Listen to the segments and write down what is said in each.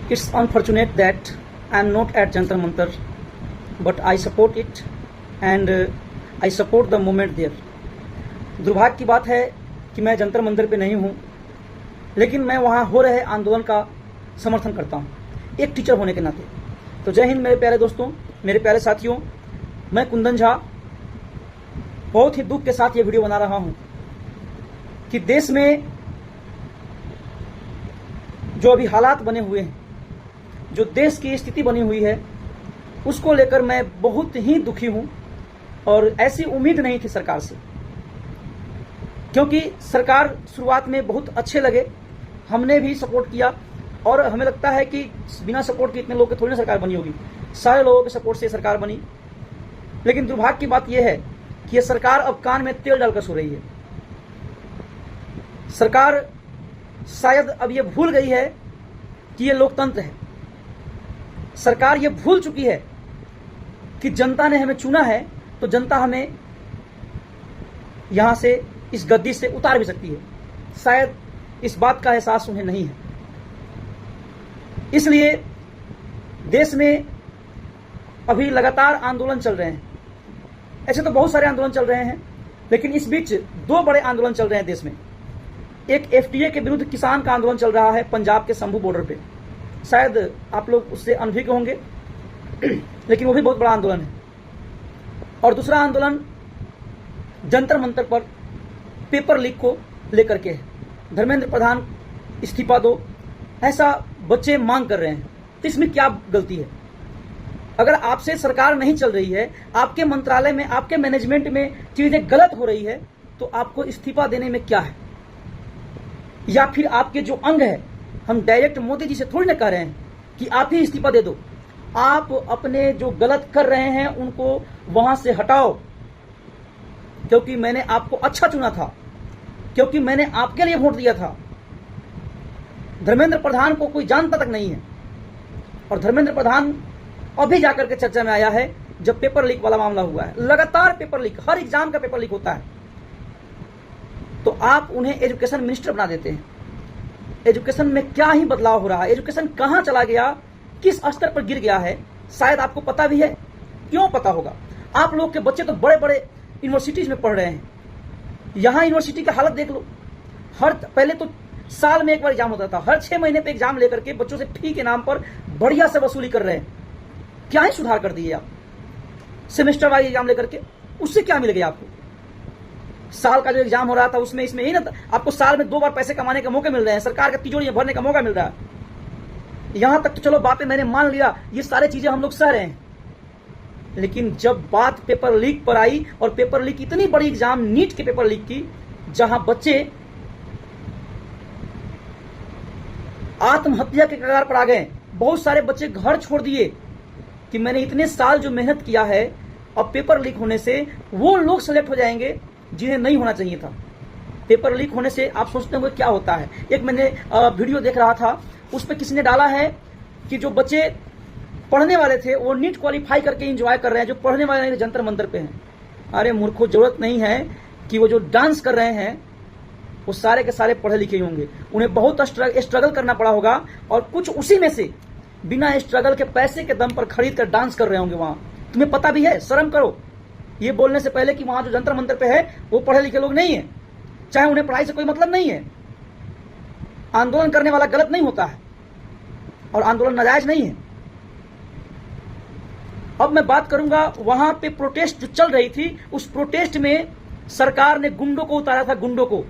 It's unfortunate that I am not at Jantar Mantar, but I support it and I support the movement there. दुर्भाग्य की बात है कि मैं जंतर मंतर पे नहीं हूँ, लेकिन मैं वहाँ हो रहे आंदोलन का समर्थन करता हूँ एक टीचर होने के नाते। तो जय हिंद मेरे प्यारे दोस्तों, मेरे प्यारे साथियों, मैं कुंदन झा बहुत ही दुख के साथ ये वीडियो बना रहा हूँ कि देश में जो अभी हालात बने हुए हैं, जो देश की स्थिति बनी हुई है, उसको लेकर मैं बहुत ही दुखी हूं और ऐसी उम्मीद नहीं थी सरकार से, क्योंकि सरकार शुरुआत में बहुत अच्छे लगे, हमने भी सपोर्ट किया और हमें लगता है कि बिना सपोर्ट के इतने लोगों की थोड़ी ना सरकार बनी होगी, सारे लोगों के सपोर्ट से सरकार बनी। लेकिन दुर्भाग्य की बात यह है कि यह सरकार अब कान में तेल डालकर सो रही है। सरकार शायद अब ये भूल गई है कि ये लोकतंत्र है। सरकार ये भूल चुकी है कि जनता ने हमें चुना है, तो जनता हमें यहां से इस गद्दी से उतार भी सकती है। शायद इस बात का एहसास उन्हें नहीं है। इसलिए देश में अभी लगातार आंदोलन चल रहे हैं। ऐसे तो बहुत सारे आंदोलन चल रहे हैं, लेकिन इस बीच दो बड़े आंदोलन चल रहे हैं देश में। एक एफडीए के विरुद्ध किसान का आंदोलन चल रहा है पंजाब के शंभू बॉर्डर पे। शायद आप लोग उससे अनभिज्ञ होंगे, लेकिन वो भी बहुत बड़ा आंदोलन है। और दूसरा आंदोलन जंतर मंतर पर पेपर लीक को लेकर के है। धर्मेंद्र प्रधान इस्तीफा दो, ऐसा बच्चे मांग कर रहे हैं। तो इसमें क्या गलती है? अगर आपसे सरकार नहीं चल रही है, आपके मंत्रालय में, आपके मैनेजमेंट में चीजें गलत हो रही है, तो आपको इस्तीफा देने में क्या है? या फिर आपके जो अंग है, हम डायरेक्ट मोदी जी से थोड़ी ना कह रहे हैं कि आप ही इस्तीफा दे दो। आप अपने जो गलत कर रहे हैं उनको वहां से हटाओ, क्योंकि मैंने आपको अच्छा चुना था, क्योंकि मैंने आपके लिए वोट दिया था। धर्मेंद्र प्रधान को कोई जानता तक नहीं है, और धर्मेंद्र प्रधान अभी जाकर के चर्चा में आया है जब पेपर लीक वाला मामला हुआ है। लगातार पेपर लीक, हर एग्जाम का पेपर लीक होता है, तो आप उन्हें एजुकेशन मिनिस्टर बना देते हैं। एजुकेशन में क्या ही बदलाव हो रहा है? एजुकेशन कहां चला गया, किस स्तर पर गिर गया है, शायद आपको पता भी है। क्यों पता होगा? आप लोग के बच्चे तो बड़े बड़े यूनिवर्सिटीज में पढ़ रहे हैं। यहां यूनिवर्सिटी की हालत देख लो। पहले तो साल में एक बार एग्जाम होता था, हर 6 महीने पे एग्जाम लेकर के बच्चों से फी के नाम पर बढ़िया से वसूली कर रहे हैं। क्या ही सुधार कर दिए आप सेमेस्टर वाइज एग्जाम लेकर के? उससे क्या मिल गया आपको? साल का जो एग्जाम हो रहा था उसमें इसमें ही ना, आपको साल में 2 बार पैसे कमाने के मौके मिल रहे हैं, सरकार का तिजोरी भरने का मौका मिल रहा है। यहां तक तो चलो बातें मैंने मान लिया, ये सारी चीजें हम लोग सह रहे हैं। लेकिन जब बात पेपर लीक पर आई, और पेपर लीक इतनी बड़ी एग्जाम नीट के पेपर लीक की, जहां बच्चे आत्महत्या के कगार पर आ गए, बहुत सारे बच्चे घर छोड़ दिए कि मैंने इतने साल जो मेहनत किया है, अब पेपर लीक होने से वो लोग सेलेक्ट हो जाएंगे जिन्हें नहीं होना चाहिए था। पेपर लीक होने से आप सोचते होंगे क्या होता है। एक मैंने वीडियो देख रहा था, उस पर किसी ने डाला है कि जो बच्चे पढ़ने वाले थे वो नीट क्वालिफाई करके एंजॉय कर रहे हैं, जो पढ़ने वाले नहीं जंतर मंतर पे हैं। अरे मूर्खों, जरूरत नहीं है कि वो जो डांस कर रहे हैं वो सारे के सारे पढ़े लिखे होंगे। उन्हें बहुत स्ट्रगल करना पड़ा होगा, और कुछ उसी में से बिना स्ट्रगल के पैसे के दम पर खरीद कर डांस कर रहे होंगे वहां। तुम्हें पता भी है? शर्म करो ये बोलने से पहले कि वहां जो जंतर मंतर पे है वो पढ़े लिखे लोग नहीं है, चाहे उन्हें पढ़ाई से कोई मतलब नहीं है। आंदोलन करने वाला गलत नहीं होता है, और आंदोलन नाजायज नहीं है। अब मैं बात करूंगा, वहां पे प्रोटेस्ट जो चल रही थी, उस प्रोटेस्ट में सरकार ने गुंडों को उतारा था। गुंडों को,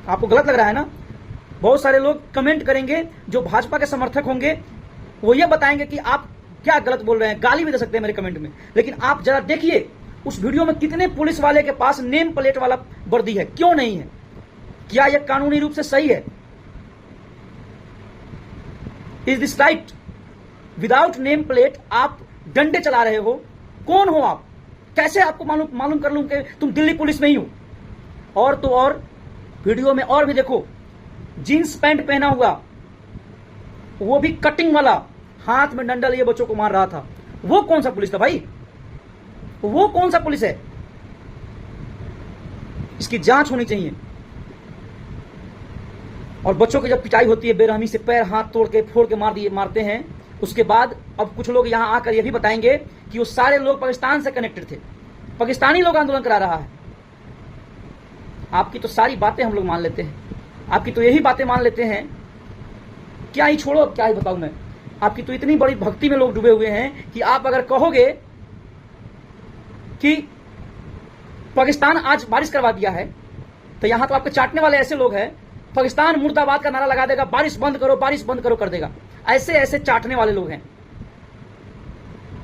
आपको गलत लग रहा है ना? बहुत सारे लोग कमेंट करेंगे, जो भाजपा के समर्थक होंगे वो ये बताएंगे कि आप क्या गलत बोल रहे हैं, गाली भी दे सकते हैं मेरे कमेंट में। लेकिन आप जरा देखिए उस वीडियो में कितने पुलिस वाले के पास नेम प्लेट वाला वर्दी है, क्यों नहीं है? क्या यह कानूनी रूप से सही है? Is this right? Without name plate आप डंडे चला रहे हो। कौन हो आप? कैसे आपको मालूम कर लूं कि तुम दिल्ली पुलिस में ही हो? और तो और वीडियो में और भी देखो, जीन्स पैंट पहना हुआ, वो भी कटिंग वाला, हाथ में डंडा लिए बच्चों को मार रहा था। वो कौन सा पुलिस था भाई? वो कौन सा पुलिस है? इसकी जांच होनी चाहिए। और बच्चों की जब पिटाई होती है बेरहमी से, पैर हाथ तोड़ के फोड़ के मारते हैं, उसके बाद अब कुछ लोग यहां आकर यह भी बताएंगे कि वो सारे लोग पाकिस्तान से कनेक्टेड थे, पाकिस्तानी लोग आंदोलन करा रहा है। आपकी तो सारी बातें हम लोग मान लेते हैं, आपकी तो यही बातें मान लेते हैं। क्या ही छोड़ो, अब क्या ही बताऊं मैं। आपकी तो इतनी बड़ी भक्ति में लोग डूबे हुए हैं कि आप अगर कहोगे कि पाकिस्तान आज बारिश करवा दिया है, तो यहां तो आपके चाटने वाले ऐसे लोग हैं, पाकिस्तान मुर्दाबाद का नारा लगा देगा, बारिश बंद करो कर देगा। ऐसे ऐसे चाटने वाले लोग हैं।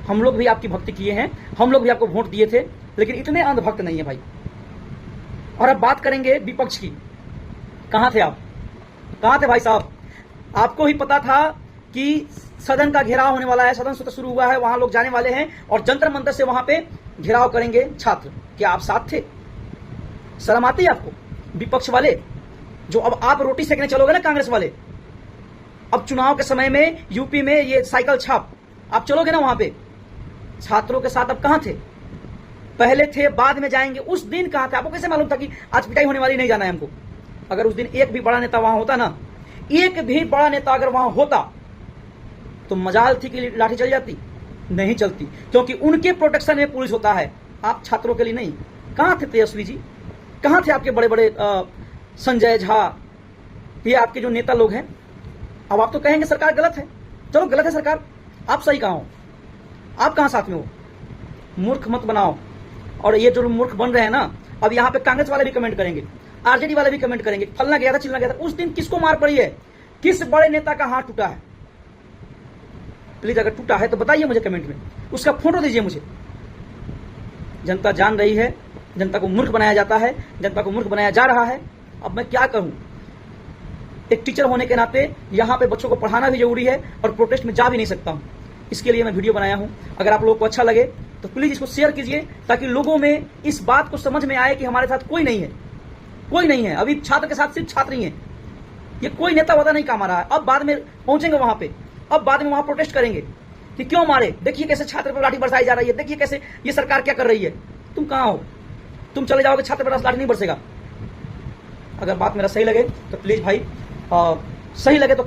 हम लोग भी आपकी भक्ति किए हैं, हम लोग भी आपको वोट दिए थे, लेकिन इतने अंधभक्त नहीं है भाई। और अब बात करेंगे विपक्ष की। कहां थे आप, कहां थे भाई साहब? आपको ही पता था कि सदन का घेराव होने वाला है, सदन शुरू हुआ है, वहां लोग जाने वाले हैं और जंतर मंतर से वहां पे घेराव करेंगे छात्र। क्या आप साथ थे? शर्म आती है आपको? विपक्ष वाले जो अब आप रोटी सेकने चलोगे ना, कांग्रेस वाले, अब चुनाव के समय में यूपी में ये साइकिल छाप आप चलोगे ना, वहां पे छात्रों के साथ अब कहां थे? पहले थे, बाद में जाएंगे। उस दिन कहां थे? आपको कैसे मालूम था कि आज पिटाई होने वाली, नहीं जाना है हमको? अगर उस दिन एक भी बड़ा नेता वहां होता ना, एक भी बड़ा नेता अगर वहां होता तो मजाल थी कि लाठी चल जाती? नहीं चलती, क्योंकि उनके प्रोटेक्शन में पुलिस होता है, आप छात्रों के लिए नहीं। कहां थे तेजस्वी जी? कहां थे आपके बड़े बड़े संजय झा, ये आपके जो नेता लोग हैं? अब आप तो कहेंगे सरकार गलत है। चलो गलत है सरकार, आप सही कहां हो? आप कहां साथ में हो? मूर्ख मत बनाओ। और ये जो मूर्ख बन रहे हैं ना, अब यहां पे कांग्रेस वाले भी कमेंट करेंगे, आरजेडी वाले भी कमेंट करेंगे, फलना गया था चिलना गया था। उस दिन किसको मार पड़ी है? किस बड़े नेता का हाथ टूटा है? प्लीज अगर टूटा है तो बताइए मुझे कमेंट में, उसका फोटो दीजिए मुझे। जनता जान रही है, जनता को मूर्ख बनाया जाता है, जनता को मूर्ख बनाया जा रहा है। अब मैं क्या करूं? एक टीचर होने के नाते यहां पे बच्चों को पढ़ाना भी जरूरी है और प्रोटेस्ट में जा भी नहीं सकता हूं। इसके लिए मैं वीडियो बनाया हूं। अगर आप लोगों को अच्छा लगे तो प्लीज इसको शेयर कीजिए, ताकि लोगों में इस बात को समझ में आए कि हमारे साथ कोई नहीं है, कोई नहीं है। अभी छात्र के साथ सिर्फ छात्र ही है, ये कोई नेता वता नहीं काम आ रहा है। अब बाद में पहुंचेंगे वहां पे, अब बाद में वहां प्रोटेस्ट करेंगे कि क्यों मारे, देखिए कैसे छात्र पर लाठी बरसाई जा रही है, देखिए कैसे ये सरकार क्या कर रही है। तुम कहां हो? तुम चले जाओगे, छात्र पर लाठी नहीं बरसेगा। अगर बात मेरा सही लगे तो प्लीज भाई, सही लगे तो